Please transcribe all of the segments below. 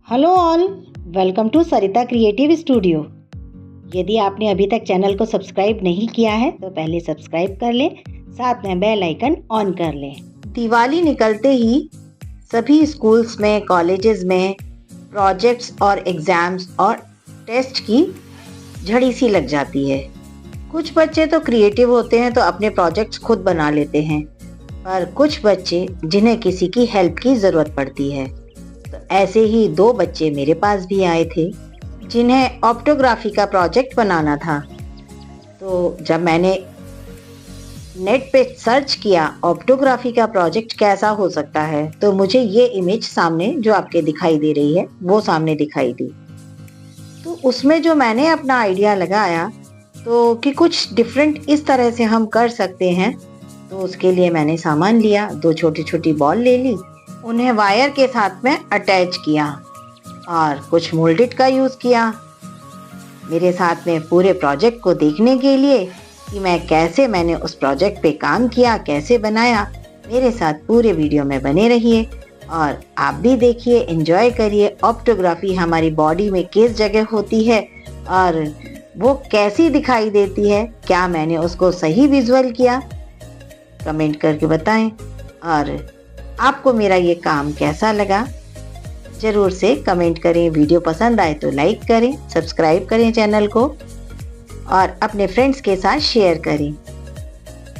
Hello all, welcome to Sarita creative studio. यदि आपने अभी तक चैनल को सब्सक्राइब नहीं किया है तो पहले सब्सक्राइब कर लें, साथ में बेल आइकन ऑन कर लें। दिवाली निकलते ही सभी स्कूल्स में, कॉलेजेस में प्रोजेक्ट्स और एग्ज़ाम्स और टेस्ट की झड़ी सी लग जाती है। कुछ बच्चे तो क्रिएटिव होते हैं तो अपने प्रोजेक्ट्स खुद बना लेते हैं, पर कुछ बच्चे जिन्हें किसी की हेल्प की ज़रूरत पड़ती है। तो ऐसे ही दो बच्चे मेरे पास भी आए थे जिन्हें ऑप्टोग्राफी का प्रोजेक्ट बनाना था। तो जब मैंने नेट पे सर्च किया ऑप्टोग्राफी का प्रोजेक्ट कैसा हो सकता है, तो मुझे ये इमेज सामने जो आपके दिखाई दे रही है वो सामने दिखाई दी। तो उसमें जो मैंने अपना आइडिया लगाया तो कि कुछ डिफरेंट इस तरह से हम कर सकते हैं, तो उसके लिए मैंने सामान लिया, दो छोटी छोटी बॉल ले ली, उन्हें वायर के साथ में अटैच किया और कुछ मोल्डेड का यूज़ किया। मेरे साथ में पूरे प्रोजेक्ट को देखने के लिए कि मैंने उस प्रोजेक्ट पे काम किया, कैसे बनाया, मेरे साथ पूरे वीडियो में बने रहिए और आप भी देखिए, एंजॉय करिए। ऑप्टोग्राफी हमारी बॉडी में किस जगह होती है और वो कैसी दिखाई देती है, क्या मैंने उसको सही विजुअल किया, कमेंट करके बताएं। और आपको मेरा ये काम कैसा लगा ज़रूर से कमेंट करें। वीडियो पसंद आए तो लाइक करें, सब्सक्राइब करें चैनल को और अपने फ्रेंड्स के साथ शेयर करें।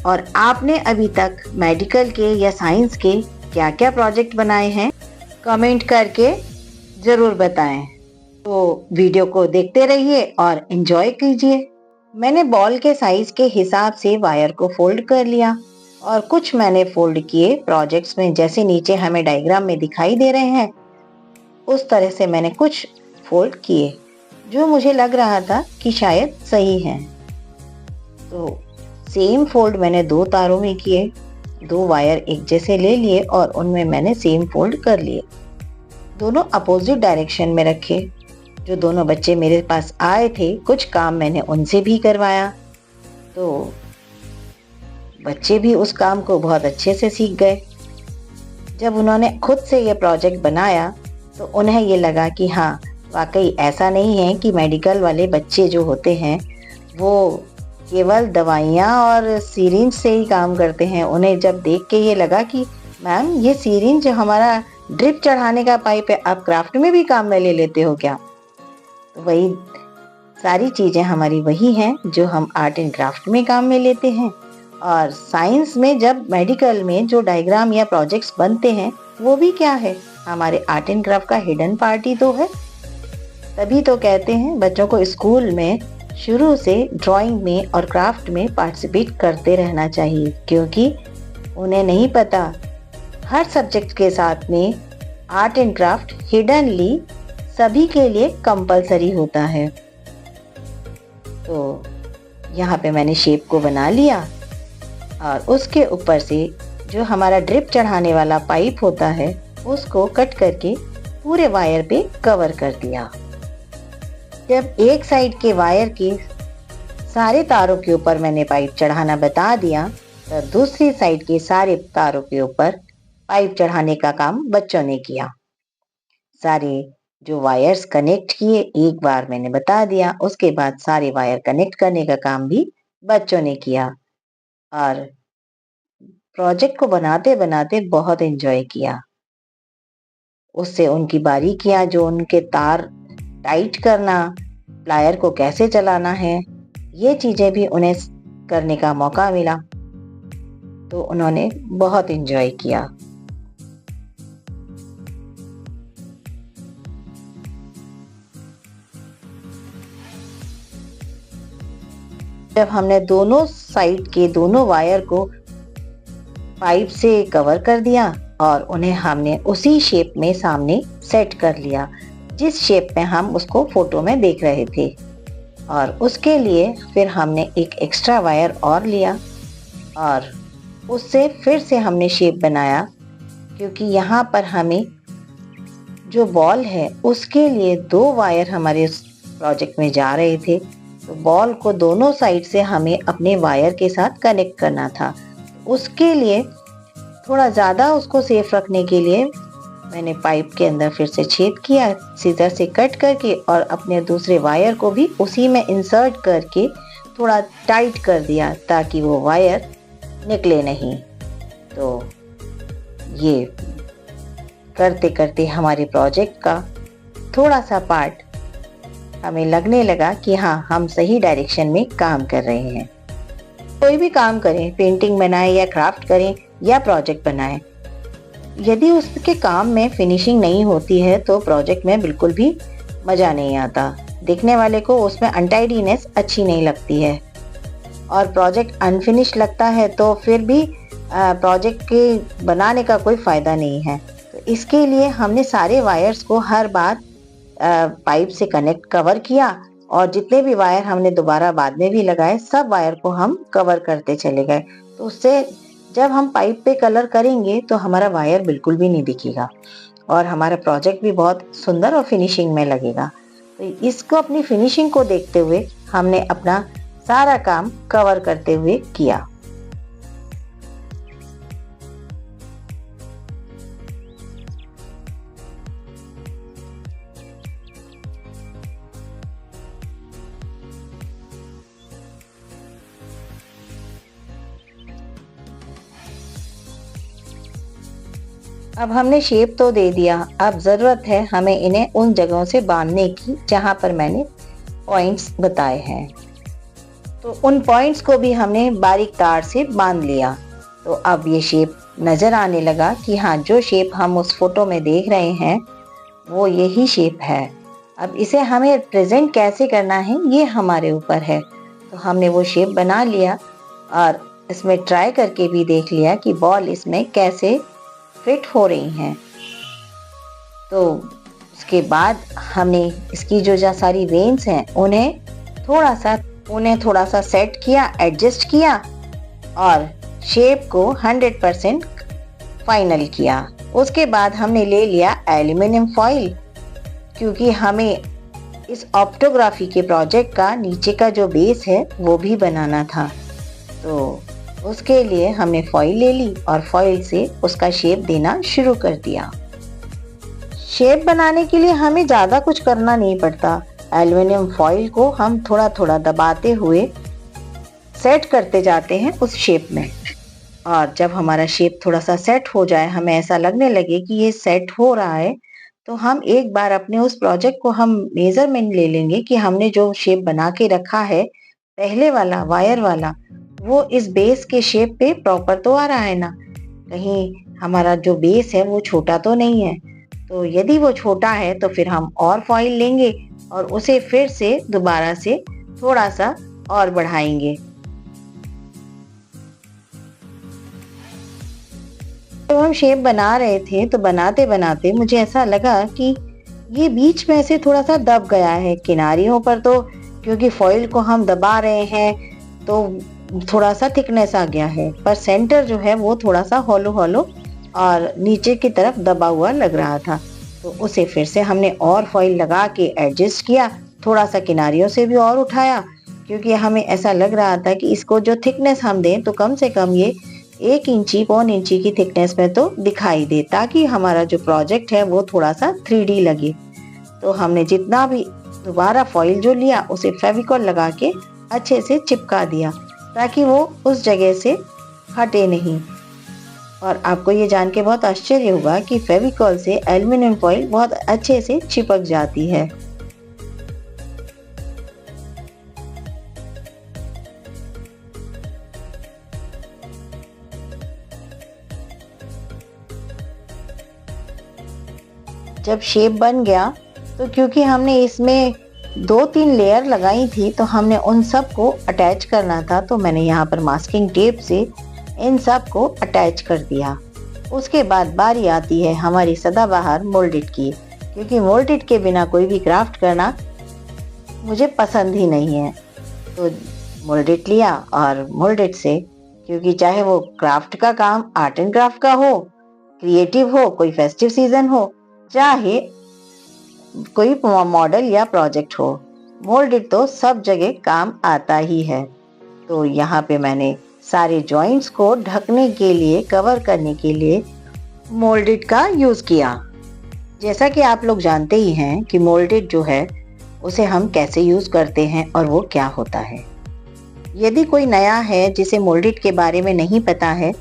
और आपने अभी तक मेडिकल के या साइंस के क्या क्या प्रोजेक्ट बनाए हैं कमेंट करके ज़रूर बताएं। तो वीडियो को देखते रहिए और एंजॉय कीजिए। मैंने बॉल के साइज के हिसाब से वायर को फोल्ड कर लिया और कुछ मैंने फोल्ड किए प्रोजेक्ट्स में, जैसे नीचे हमें डायग्राम में दिखाई दे रहे हैं उस तरह से मैंने कुछ फोल्ड किए जो मुझे लग रहा था कि शायद सही हैं। तो सेम फोल्ड मैंने दो तारों में किए, दो वायर एक जैसे ले लिए और उनमें मैंने सेम फोल्ड कर लिए। दोनों अपोजिट डायरेक्शन में रखे। जो दोनों बच्चे मेरे पास आए थे, कुछ काम मैंने उनसे भी करवाया, तो बच्चे भी उस काम को बहुत अच्छे से सीख गए। जब उन्होंने खुद से ये प्रोजेक्ट बनाया तो उन्हें ये लगा कि हाँ, वाकई ऐसा नहीं है कि मेडिकल वाले बच्चे जो होते हैं वो केवल दवाइयाँ और सीरिंज से ही काम करते हैं। उन्हें जब देख के ये लगा कि मैम, ये सीरिंज हमारा ड्रिप चढ़ाने का पाइप है, आप क्राफ्ट में भी काम में ले लेते हो क्या? तो वही सारी चीज़ें हमारी वही हैं जो हम आर्ट एंड क्राफ्ट में काम में लेते हैं। और साइंस में, जब मेडिकल में जो डायग्राम या प्रोजेक्ट्स बनते हैं वो भी क्या है, हमारे आर्ट एंड क्राफ्ट का हिडन पार्ट ही तो है। तभी तो कहते हैं बच्चों को स्कूल में शुरू से ड्राइंग में और क्राफ्ट में पार्टिसिपेट करते रहना चाहिए, क्योंकि उन्हें नहीं पता हर सब्जेक्ट के साथ में आर्ट एंड क्राफ्ट हिडनली सभी के लिए कंपलसरी होता है। तो यहाँ पे मैंने शेप को बना लिया और उसके ऊपर से जो हमारा ड्रिप चढ़ाने वाला पाइप होता है उसको कट करके पूरे वायर पे कवर कर दिया। जब एक साइड के वायर के सारे तारों के ऊपर मैंने पाइप चढ़ाना बता दिया, तो दूसरी साइड के सारे तारों के ऊपर पाइप चढ़ाने का काम बच्चों ने किया। सारे जो वायर्स कनेक्ट किए एक बार मैंने बता दिया, उसके बाद सारे वायर कनेक्ट करने का काम भी बच्चों ने किया और प्रोजेक्ट को बनाते बनाते बहुत एंजॉय किया। उससे उनकी बारीकियां, जो उनके तार टाइट करना, प्लायर को कैसे चलाना है, ये चीजें भी उन्हें करने का मौका मिला, तो उन्होंने बहुत एंजॉय किया। जब हमने दोनों साइड के दोनों वायर को पाइप से कवर कर दिया और उन्हें हमने उसी शेप में सामने सेट कर लिया जिस शेप में हम उसको फोटो में देख रहे थे। और उसके लिए फिर हमने एक एक्स्ट्रा वायर और लिया और उससे फिर से हमने शेप बनाया, क्योंकि यहाँ पर हमें जो बॉल है उसके लिए दो वायर हमारे उस प्रोजेक्ट में जा रहे थे, तो बॉल को दोनों साइड से हमें अपने वायर के साथ कनेक्ट करना था। उसके लिए थोड़ा ज़्यादा उसको सेफ रखने के लिए मैंने पाइप के अंदर फिर से छेद किया सीजर से कट करके, और अपने दूसरे वायर को भी उसी में इंसर्ट करके थोड़ा टाइट कर दिया ताकि वो वायर निकले नहीं। तो ये करते करते हमारे प्रोजेक्ट का थोड़ा सा पार्ट हमें लगने लगा कि हाँ, हम सही डायरेक्शन में काम कर रहे हैं। कोई भी काम करें, पेंटिंग बनाएं या क्राफ्ट करें या प्रोजेक्ट बनाएं, यदि उसके काम में फिनिशिंग नहीं होती है तो प्रोजेक्ट में बिल्कुल भी मज़ा नहीं आता। देखने वाले को उसमें अनटाइडीनेस अच्छी नहीं लगती है, और प्रोजेक्ट अनफिनिश लगता है तो फिर भी प्रोजेक्ट के बनाने का कोई फ़ायदा नहीं है। तो इसके लिए हमने सारे वायर्स को हर बार पाइप से कनेक्ट कवर किया, और जितने भी वायर हमने दोबारा बाद में भी लगाए, सब वायर को हम कवर करते चले गए। तो उससे जब हम पाइप पे कलर करेंगे तो हमारा वायर बिल्कुल भी नहीं दिखेगा, और हमारा प्रोजेक्ट भी बहुत सुंदर और फिनिशिंग में लगेगा। तो इसको, अपनी फिनिशिंग को देखते हुए हमने अपना सारा काम कवर करते हुए किया। अब हमने शेप तो दे दिया, अब ज़रूरत है हमें इन्हें उन जगहों से बांधने की जहां पर मैंने पॉइंट्स बताए हैं। तो उन पॉइंट्स को भी हमने बारीक तार से बांध लिया। तो अब ये शेप नज़र आने लगा कि हाँ, जो शेप हम उस फोटो में देख रहे हैं वो यही शेप है। अब इसे हमें प्रेजेंट कैसे करना है ये हमारे ऊपर है। तो हमने वो शेप बना लिया, और इसमें ट्राई करके भी देख लिया कि बॉल इसमें कैसे फिट हो रही हैं। तो उसके बाद हमने इसकी जो सारी वेन्स हैं उन्हें थोड़ा सा सेट किया, एडजस्ट किया, और शेप को 100% फाइनल किया। उसके बाद हमने ले लिया एल्युमिनियम फॉइल, क्योंकि हमें इस ऑप्टोग्राफी के प्रोजेक्ट का नीचे का जो बेस है वो भी बनाना था। तो उसके लिए हमने फॉइल ले ली और फॉइल से उसका शेप देना शुरू कर दिया। शेप बनाने के लिए हमें ज़्यादा कुछ करना नहीं पड़ता। एल्युमिनियम फॉइल को हम थोड़ा थोड़ा दबाते हुए सेट करते जाते हैं उस शेप में, और जब हमारा शेप थोड़ा सा सेट हो जाए, हमें ऐसा लगने लगे कि ये सेट हो रहा है, तो हम एक बार अपने उस प्रोजेक्ट को हम मेजरमेंट ले लेंगे कि हमने जो शेप बना के रखा है पहले वाला वायर वाला, वो इस बेस के शेप पे प्रॉपर तो आ रहा है ना, कहीं हमारा जो बेस है वो छोटा तो नहीं है। तो यदि वो छोटा है तो फिर हम और फॉइल लेंगे और उसे फिर से दोबारा से थोड़ा सा और बढ़ाएंगे। जब हम शेप बना रहे थे तो बनाते बनाते मुझे ऐसा लगा कि ये बीच में से थोड़ा सा दब गया है किनारियों पर, तो क्योंकि फॉइल को हम दबा रहे हैं तो थोड़ा सा थिकनेस आ गया है, पर सेंटर जो है वो थोड़ा सा हॉलो हॉलो और नीचे की तरफ दबा हुआ लग रहा था। तो उसे फिर से हमने और फॉइल लगा के एडजस्ट किया, थोड़ा सा किनारियों से भी और उठाया, क्योंकि हमें ऐसा लग रहा था कि इसको जो थिकनेस हम दें तो कम से कम ये 1 इंची पौन इंची की थिकनेस में तो दिखाई दे, ताकि हमारा जो प्रोजेक्ट है वो थोड़ा सा 3D लगे। तो हमने जितना भी दोबारा फॉइल जो लिया उसे फेविकॉल लगा के अच्छे से चिपका दिया, ताकि वो उस जगह से हटे नहीं। और आपको ये जान के बहुत आश्चर्य होगा कि फेविकॉल से एल्युमिनियम फॉइल बहुत अच्छे से चिपक जाती है। जब शेप बन गया तो क्योंकि हमने इसमें 2-3 लेयर लगाई थी तो हमने उन सब को अटैच करना था, तो मैंने यहाँ पर मास्किंग टेप से इन सब को अटैच कर दिया। उसके बाद बारी आती है हमारी सदाबहार मोल्डेड की, क्योंकि मोल्डेड के बिना कोई भी क्राफ्ट करना मुझे पसंद ही नहीं है। तो मोल्डेड लिया, और मोल्डेड से, क्योंकि चाहे वो क्राफ्ट का काम आर्ट एंड क्राफ्ट का हो, क्रिएटिव हो, कोई फेस्टिव सीजन हो, चाहे कोई मॉडल या प्रोजेक्ट हो, मोल्डेड तो सब जगह काम आता ही है। तो यहाँ पे मैंने सारे जॉइंट्स को ढकने के लिए, कवर करने के लिए मोल्डेड का यूज किया। जैसा कि आप लोग जानते ही हैं कि मोल्डेड जो है उसे हम कैसे यूज़ करते हैं और वो क्या होता है। यदि कोई नया है जिसे मोल्डेड के बारे में नहीं पता है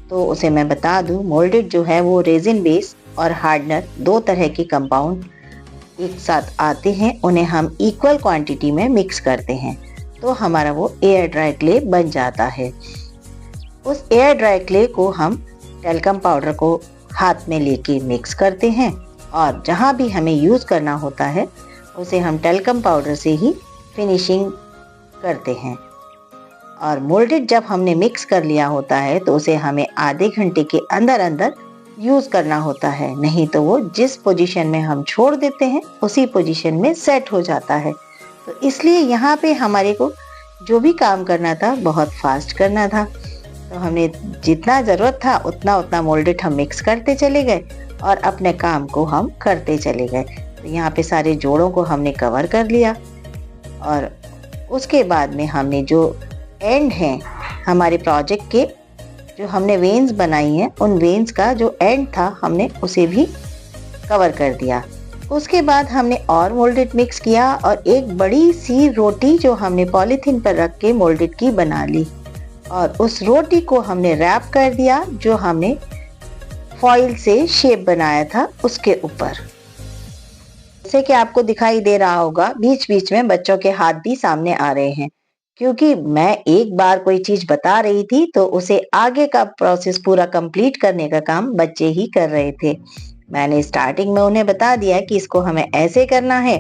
तो उसे मैं बता दूं, मोल्डेड जो है वो रेजिन बेस और हार्डनर दो तरह के कंपाउंड एक साथ आते हैं, उन्हें हम इक्वल क्वांटिटी में मिक्स करते हैं तो हमारा वो एयर ड्राई क्ले बन जाता है। उस एयर ड्राई क्ले को हम टेल्कम पाउडर को हाथ में लेके मिक्स करते हैं और जहाँ भी हमें यूज़ करना होता है उसे हम टेल्कम पाउडर से ही फिनिशिंग करते हैं। और मोल्डेड जब हमने मिक्स कर लिया होता है तो उसे हमें आधे घंटे के अंदर अंदर यूज़ करना होता है, नहीं तो वो जिस पोजीशन में हम छोड़ देते हैं उसी पोजीशन में सेट हो जाता है। तो इसलिए यहाँ पे हमारे को जो भी काम करना था बहुत फास्ट करना था, तो हमने जितना ज़रूरत था उतना उतना मोल्डेड हम मिक्स करते चले गए और अपने काम को हम करते चले गए। तो यहाँ पे सारे जोड़ों को हमने कवर कर लिया और उसके बाद में हमने जो एंड हैं हमारे प्रोजेक्ट के, जो हमने वेन्स बनाई हैं, उन वेन्स का जो एंड था हमने उसे भी कवर कर दिया। उसके बाद हमने और मोल्डेड मिक्स किया और एक बड़ी सी रोटी जो हमने पॉलीथीन पर रख के मोल्डेड की बना ली और उस रोटी को हमने रैप कर दिया जो हमने फॉइल से शेप बनाया था उसके ऊपर। जैसे कि आपको दिखाई दे रहा होगा बीच बीच में बच्चों के हाथ भी सामने आ रहे हैं, क्योंकि मैं एक बार कोई चीज बता रही थी तो उसे आगे का प्रोसेस पूरा कंप्लीट करने का काम बच्चे ही कर रहे थे। मैंने स्टार्टिंग में उन्हें बता दिया कि इसको हमें ऐसे करना है,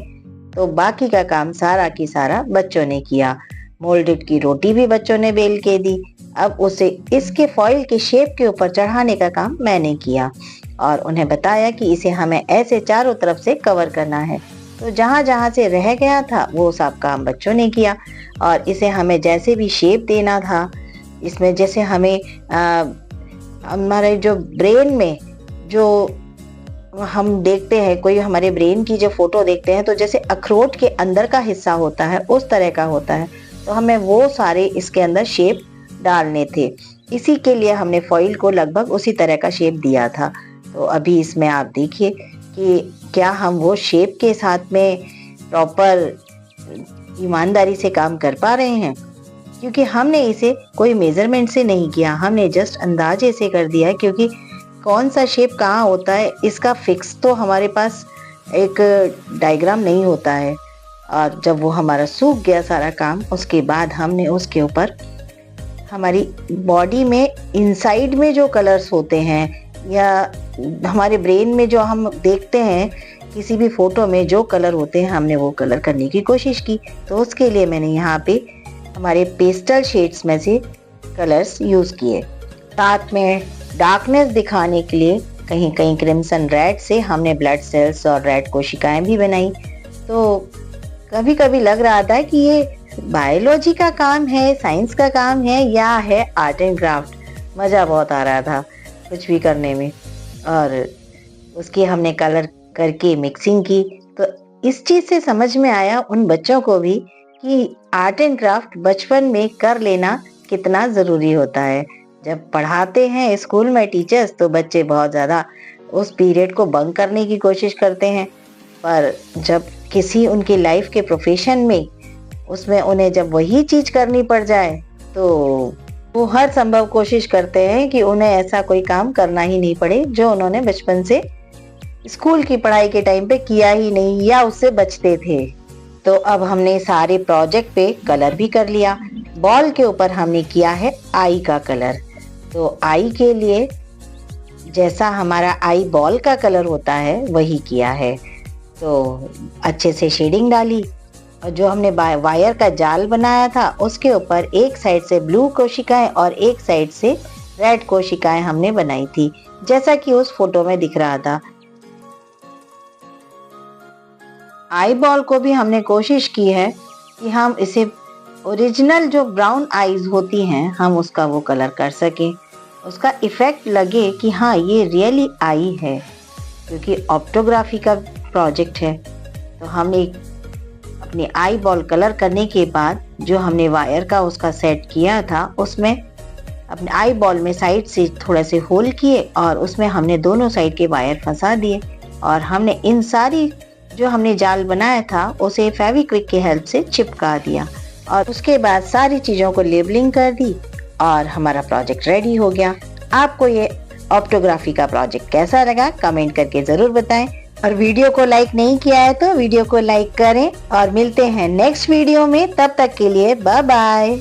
तो बाकी का काम सारा की सारा बच्चों ने किया। मोल्डेड की रोटी भी बच्चों ने बेल के दी, अब उसे इसके फॉइल के शेप के ऊपर चढ़ाने का काम मैंने किया और उन्हें बताया कि इसे हमें ऐसे चारों तरफ से कवर करना है। तो जहाँ जहाँ से रह गया था वो सब काम बच्चों ने किया और इसे हमें जैसे भी शेप देना था, इसमें जैसे हमें हमारे जो ब्रेन में जो हम देखते हैं, कोई हमारे ब्रेन की जो फोटो देखते हैं तो जैसे अखरोट के अंदर का हिस्सा होता है उस तरह का होता है, तो हमें वो सारे इसके अंदर शेप डालने थे। इसी के लिए हमने फॉइल को लगभग उसी तरह का शेप दिया था। तो अभी इसमें आप देखिए कि क्या हम वो शेप के साथ में प्रॉपर ईमानदारी से काम कर पा रहे हैं, क्योंकि हमने इसे कोई मेजरमेंट से नहीं किया, हमने जस्ट अंदाजे से कर दिया है, क्योंकि कौन सा शेप कहाँ होता है इसका फिक्स तो हमारे पास एक डायग्राम नहीं होता है। और जब वो हमारा सूख गया सारा काम, उसके बाद हमने उसके ऊपर हमारी बॉडी में इनसाइड में जो कलर्स होते हैं या हमारे ब्रेन में जो हम देखते हैं किसी भी फोटो में जो कलर होते हैं, हमने वो कलर करने की कोशिश की। तो उसके लिए मैंने यहाँ पे हमारे पेस्टल शेड्स में से कलर्स यूज़ किए। साथ में डार्कनेस दिखाने के लिए कहीं कहीं क्रिम्सन रेड से हमने ब्लड सेल्स और रेड कोशिकाएं भी बनाई। तो कभी कभी लग रहा था कि ये बायोलॉजी का काम है, साइंस का काम है या है आर्ट एंड क्राफ्ट। मज़ा बहुत आ रहा था कुछ भी करने में और उसकी हमने कलर करके मिक्सिंग की। तो इस चीज़ से समझ में आया उन बच्चों को भी कि आर्ट एंड क्राफ्ट बचपन में कर लेना कितना ज़रूरी होता है। जब पढ़ाते हैं स्कूल में टीचर्स तो बच्चे बहुत ज़्यादा उस पीरियड को बंक करने की कोशिश करते हैं, पर जब किसी उनकी लाइफ के प्रोफेशन में उसमें उन्हें जब वही चीज़ करनी पड़ जाए तो वो हर संभव कोशिश करते हैं कि उन्हें ऐसा कोई काम करना ही नहीं पड़े जो उन्होंने बचपन से स्कूल की पढ़ाई के टाइम पे किया ही नहीं या उससे बचते थे। तो अब हमने सारे प्रोजेक्ट पे कलर भी कर लिया। बॉल के ऊपर हमने किया है आई का कलर। तो आई के लिए जैसा हमारा आई बॉल का कलर होता है वही किया है। तो अच्छे से शेडिंग डाली और जो हमने वायर का जाल बनाया था उसके ऊपर एक साइड से ब्लू कोशिकाएं और एक साइड से रेड कोशिकाएं हमने बनाई थी, जैसा कि उस फोटो में दिख रहा था। आई बॉल को भी हमने कोशिश की है कि हम इसे ओरिजिनल जो ब्राउन आईज होती हैं हम उसका वो कलर कर सकें, उसका इफेक्ट लगे कि हाँ ये रियली आई है, क्योंकि ऑप्टोग्राफी का प्रोजेक्ट है। तो हमने अपनी आई बॉल कलर करने के बाद जो हमने वायर का उसका सेट किया था उसमें अपने आई बॉल में साइड से थोड़े से होल किए और उसमें हमने दोनों साइड के वायर फंसा दिए और हमने इन सारी जो हमने जाल बनाया था उसे फेविक्विक की हेल्प से चिपका दिया और उसके बाद सारी चीज़ों को लेबलिंग कर दी और हमारा प्रोजेक्ट रेडी हो गया। आपको ये ऑप्टोग्राफी का प्रोजेक्ट कैसा लगा कमेंट करके ज़रूर बताएं और वीडियो को लाइक नहीं किया है तो वीडियो को लाइक करें और मिलते हैं नेक्स्ट वीडियो में। तब तक के लिए बाय बाय।